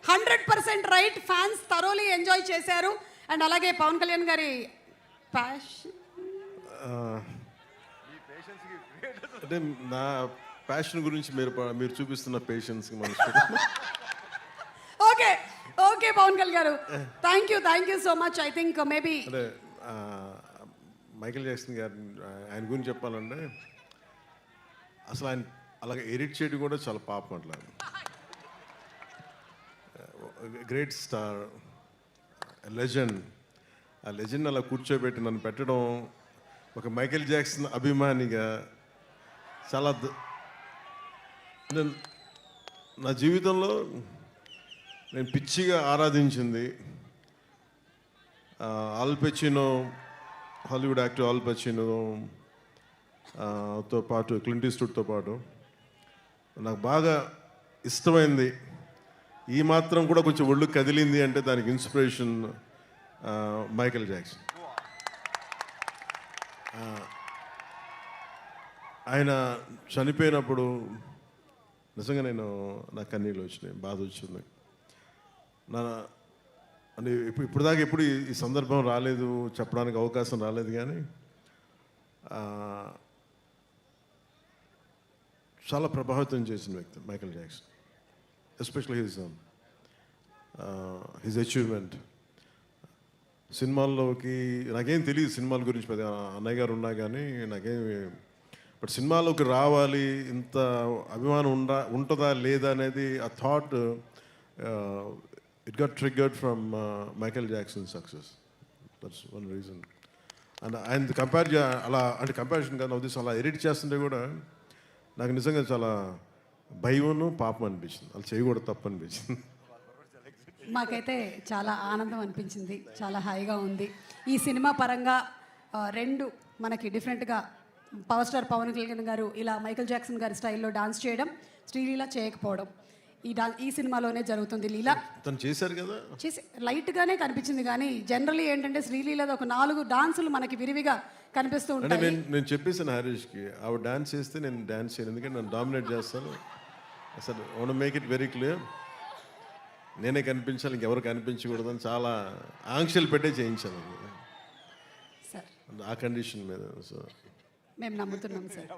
100% right. Fans thoroughly enjoy చేశారు. And అలాగే పవన్ కళ్యాణ్ గారి ప్యాషన్, అంటే నా ప్యాషన్ గురించి మీరు చూపిస్తున్న patience okay okay Pawan Kalyan గారు, thank you so much. I think maybe అంటే మైకేల్ జాక్సన్ గారు ఆయన గురించి చెప్పాలంటే అసలు ఆయన అలాగే ఎడిట్ చేయడం కూడా చాలా పాపం. అట్లా గ్రేట్ స్టార్, లెజెండ్. ఆ లెజెండ్ అలా కూర్చోబెట్టి నన్ను పెట్టడం ఒక మైకేల్ జాక్సన్ అభిమానిగా చాలా నా జీవితంలో నేను పిచ్చిగా ఆరాధించింది Al Pacino, Hollywood actor Al Pacino తో పాటు క్లింట్ ఈస్ట్వుడ్తో పాటు నాకు బాగా ఇష్టమైంది. ఈ మాత్రం కూడా కొంచెం ఒళ్ళు కదిలింది అంటే దానికి ఇన్స్పిరేషన్ మైకేల్ జాక్సన్. ఆయన చనిపోయినప్పుడు నిజంగా నాకు కన్నీళ్ళు వచ్చినాయి, బాధ వచ్చింది. అంటే ఇప్పుడు దాకా ఎప్పుడు ఈ సందర్భం రాలేదు, చెప్పడానికి అవకాశం రాలేదు. కానీ చాలా ప్రభావితం చేసిన వ్యక్తి Michael Jackson, especially his achievement. సినిమాల్లోకి నాకేం తెలియదు సినిమాల గురించి, పెద్ద అన్నయ్య గారు ఉన్నా కానీ నాకేమి, బట్ సినిమాలోకి రావాలి, ఇంత అభిమానం ఉంటుందా లేదా అనేది ఆ thought it got triggered from Michael Jackson success. That's one reason. And ఆయన అలా అంటే కంపారిజన్ కాదు అవుతుంది, అలా ఎడిట్ చేస్తుంటే కూడా నాకు నిజంగా చాలా భయమును పాపం అనిపించింది. అలా చేయకూడదు, తప్పు అనిపించింది. మాకైతే చాలా ఆనందం అనిపించింది, చాలా హాయిగా ఉంది. ఈ సినిమా పరంగా రెండు మనకి డిఫరెంట్గా పవర్ స్టార్ పవన్ కళ్యాణ్ గారు ఇలా మైకేల్ జాక్సన్ గారి స్టైల్లో డాన్స్ చేయడం, శ్రీలీల చేయకపోవడం ఈ సినిమాలోనే జరుగుతుంది. లీల తను చేశారు కదా, చేసి లైట్గానే కనిపించింది. కానీ జనరల్లీ ఏంటంటే శ్రీలీలది ఒక 4 డాన్సులు మనకి విరివిగా కనిపిస్తూ ఉంటాయి. నేను చెప్పేసాను హరీష్కి, ఆవిడ డాన్స్ చేస్తే నేను డాన్స్ చేయను, ఎందుకంటే నన్ను డామినేట్ చేస్తాను. అసలు I make it very clear, నేనే కనిపించాలి, ఇంకెవరు కనిపించకూడదని చాలా ఆంక్షలు పెట్టే చేయించాను సార్ ఆ కండిషన్ మీద. సో మేము నమ్ముతున్నాం sir.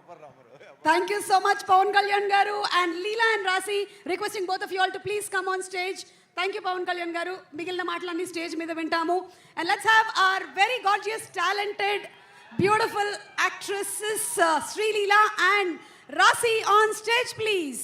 Thank you so much Pavan Kalyan గారు and Leela and Raashi. Requesting both of you all to please come on stage. Thank you Pavan Kalyan గారు. మిగిలిన మాటలన్నీ స్టేజ్ మీద వింటాము. And let's have our very gorgeous talented beautiful actresses Sreeleela and Raashi on stage please.